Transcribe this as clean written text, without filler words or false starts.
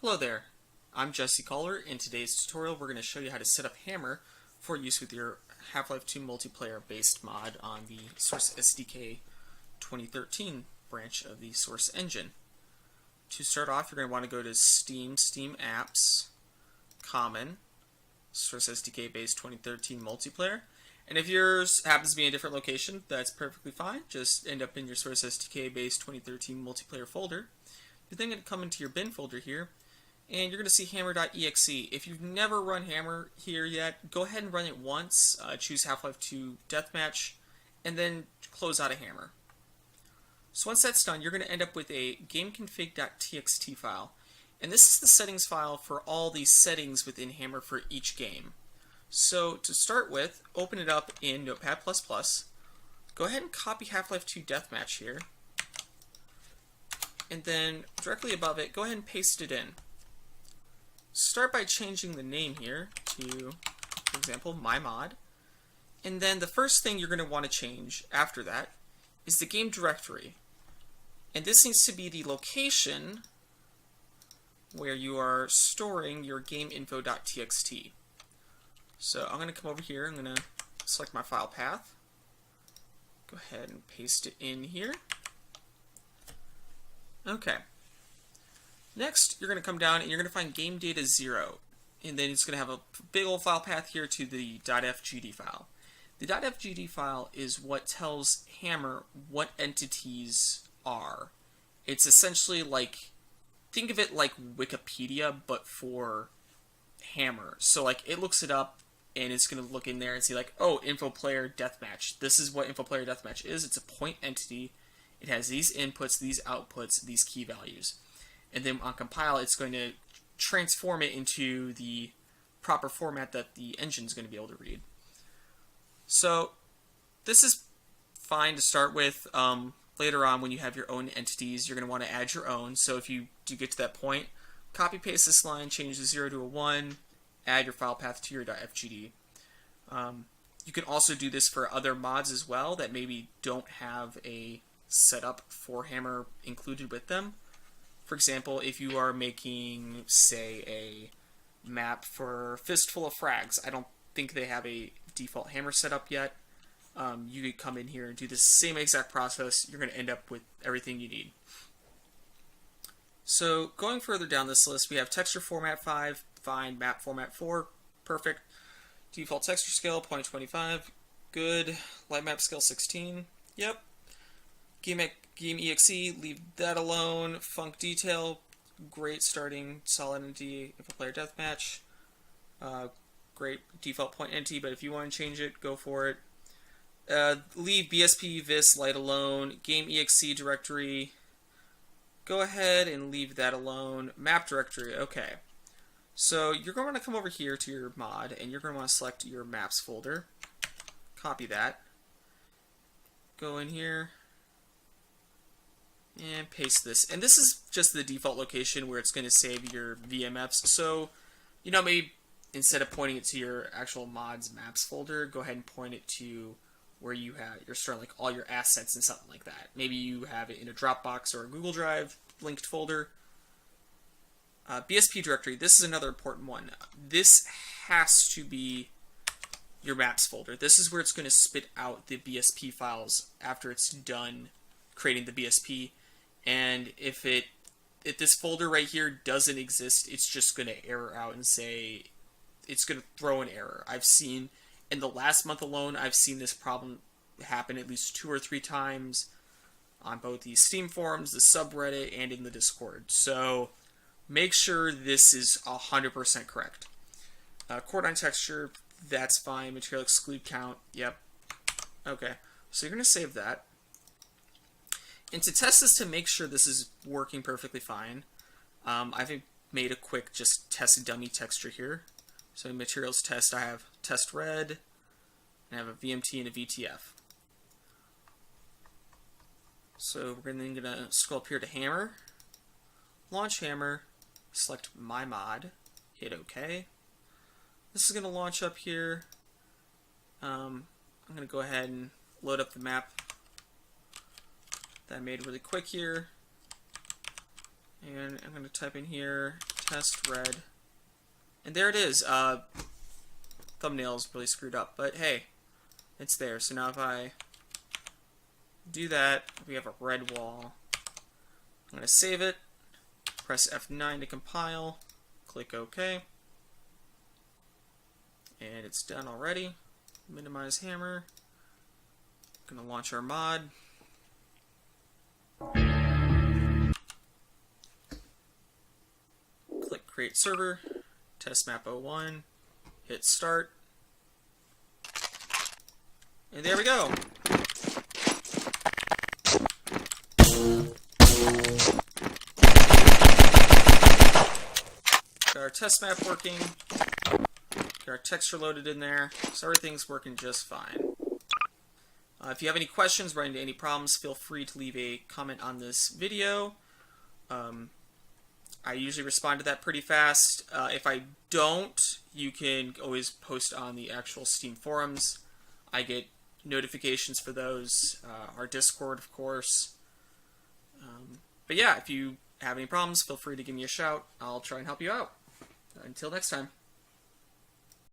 Hello there, I'm Jesse Caller. In today's tutorial we're going to show you how to set up Hammer for use with your Half-Life 2 multiplayer based mod on the Source SDK 2013 branch of the Source engine. To start off, you're going to want to go to Steam Apps, Common, Source SDK Base 2013 multiplayer. And if yours happens to be in a different location, that's perfectly fine. Just end up in your Source SDK Base 2013 multiplayer folder. You're then going to come into your bin folder here, and you're going to see hammer.exe. If you've never run Hammer here yet, go ahead and run it once, choose Half-Life 2 Deathmatch, and then close out of Hammer. So once that's done, you're going to end up with a gameconfig.txt file. And this is the settings file for all the settings within Hammer for each game. So to start with, open it up in Notepad++. Go ahead and copy Half-Life 2 Deathmatch here. And then directly above it, go ahead and paste it in. Start by changing the name here to, for example, my mod. And then the first thing you're going to want to change after that is the game directory. And this needs to be the location where you are storing your gameinfo.txt. So I'm going to come over here, I'm going to select my file path. Go ahead and paste it in here. Okay. Next, you're going to come down and you're going to find game data 0. And then it's going to have a big old file path here to the .fgd file. The .fgd file is what tells Hammer what entities are. It's essentially like, think of it like Wikipedia, but for Hammer. So like, it looks it up and it's going to look in there and see like, oh, info player deathmatch. This is what info player deathmatch is. It's a point entity. It has these inputs, these outputs, these key values. And then on compile, it's going to transform it into the proper format that the engine is going to be able to read. So this is fine to start with. Later on, when you have your own entities, you're going to want to add your own. So if you do get to that point, copy paste this line, change the 0 to a 1, add your file path to your .fgd. You can also do this for other mods as well that maybe don't have a setup for Hammer included with them. For example, if you are making, say, a map for Fistful of Frags, I don't think they have a default Hammer setup yet. You could come in here and do the same exact process. You're going to end up with everything you need. So going further down this list, we have texture format 5, fine, map format 4, perfect. Default texture scale 0.25, good. Light map scale 16, yep. Game exe, leave that alone. Func detail, great. Starting solid entity, if a player deathmatch, great. Default point entity, but if you want to change it, go for it. Leave BSP vis light alone. Game exe directory, go ahead and leave that alone. Map directory, okay. So you're going to come over here to your mod, and you're going to want to select your maps folder. Copy that. Go in here and paste this. And this is just the default location where it's going to save your VMFs. So, you know, maybe instead of pointing it to your actual mods maps folder, go ahead and point it to where you're storing like all your assets and something like that. Maybe you have it in a Dropbox or a Google Drive linked folder. BSP directory, this is another important one. This has to be your maps folder. This is where it's going to spit out the BSP files after it's done creating the BSP. And if this folder right here doesn't exist, it's just going to error out and say, it's going to throw an error. I've seen, in the last month alone, I've seen this problem happen at least 2 or 3 times on both the Steam forums, the subreddit, and in the Discord. So make sure this is 100% correct. Cordine texture, that's fine. Material exclude count, yep. Okay, so you're going to save that. And to test this to make sure this is working perfectly fine, I've made a quick just test dummy texture here. So in materials test, I have test red, and I have a VMT and a VTF. So we're then going to scroll up here to Hammer, launch Hammer, select my mod, hit OK. This is going to launch up here. I'm going to go ahead and load up the map that I made really quick here. And I'm going to type in here test red. And there it is. Thumbnail's really screwed up, but hey, it's there. So now if I do that, we have a red wall. I'm going to save it, press F9 to compile, click OK, and it's done already. Minimize hammer. Going to launch our mod. Click Create Server, test map 01, hit Start, and there we go. Got our test map working, got our texture loaded in there, so everything's working just fine. If you have any questions, run into any problems, feel free to leave a comment on this video. I usually respond to that pretty fast. If I don't, you can always post on the actual Steam forums. I get notifications for those, our Discord, of course. But yeah, if you have any problems, feel free to give me a shout. I'll try and help you out. Until next time.